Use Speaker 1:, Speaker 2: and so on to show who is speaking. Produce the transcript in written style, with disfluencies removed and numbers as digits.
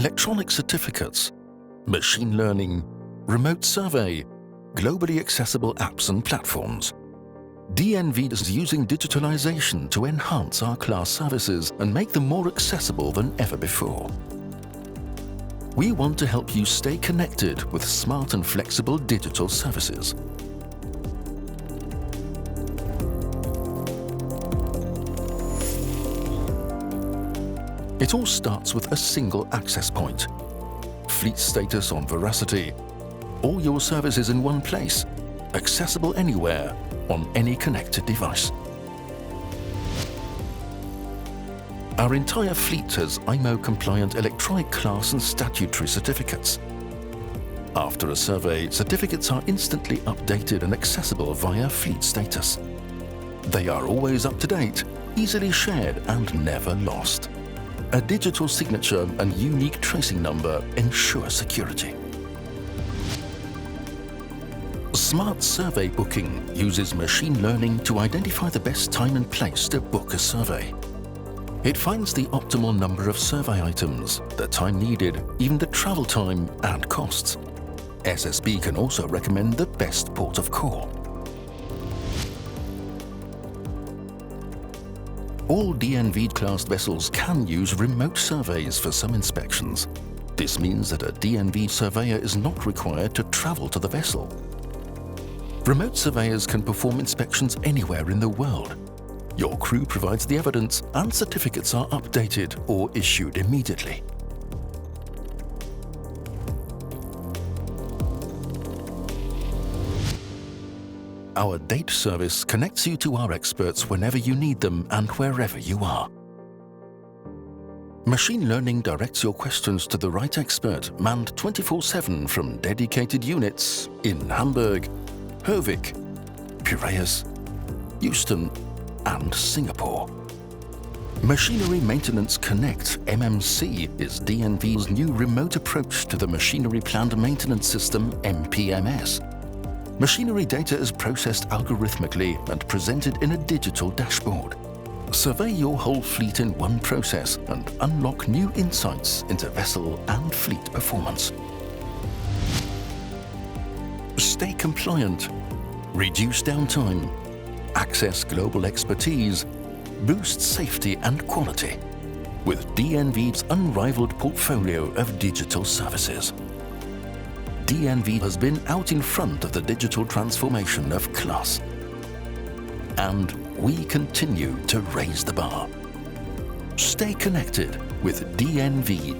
Speaker 1: electronic certificates, machine learning, remote survey, globally accessible apps and platforms. DNV is using digitalization to enhance our class services and make them more accessible than ever before. We want to help you stay connected with smart and flexible digital services. It all starts with a single access point. Fleet status on Veracity. All your services in one place, accessible anywhere, on any connected device. Our entire fleet has IMO-compliant electronic class and statutory certificates. After a survey, certificates are instantly updated and accessible via fleet status. They are always up to date, easily shared and never lost. A digital signature and unique tracing number ensure security. Smart Survey Booking uses machine learning to identify the best time and place to book a survey. It finds the optimal number of survey items, the time needed, even the travel time and costs. SSB can also recommend the best port of call. All DNV-classed vessels can use remote surveys for some inspections. This means that a DNV surveyor is not required to travel to the vessel. Remote surveyors can perform inspections anywhere in the world. Your crew provides the evidence and certificates are updated or issued immediately. Our date service connects you to our experts whenever you need them and wherever you are. Machine learning directs your questions to the right expert, manned 24/7 from dedicated units in Hamburg, Hovik, Piraeus, Houston, and Singapore. Machinery Maintenance Connect (MMC) is DNV's new remote approach to the Machinery Planned Maintenance System (MPMS). Machinery data is processed algorithmically and presented in a digital dashboard. Survey your whole fleet in one process and unlock new insights into vessel and fleet performance. Stay compliant, reduce downtime, access global expertise, boost safety and quality with DNV's unrivaled portfolio of digital services. DNV has been out in front of the digital transformation of class. And we continue to raise the bar. Stay connected with DNV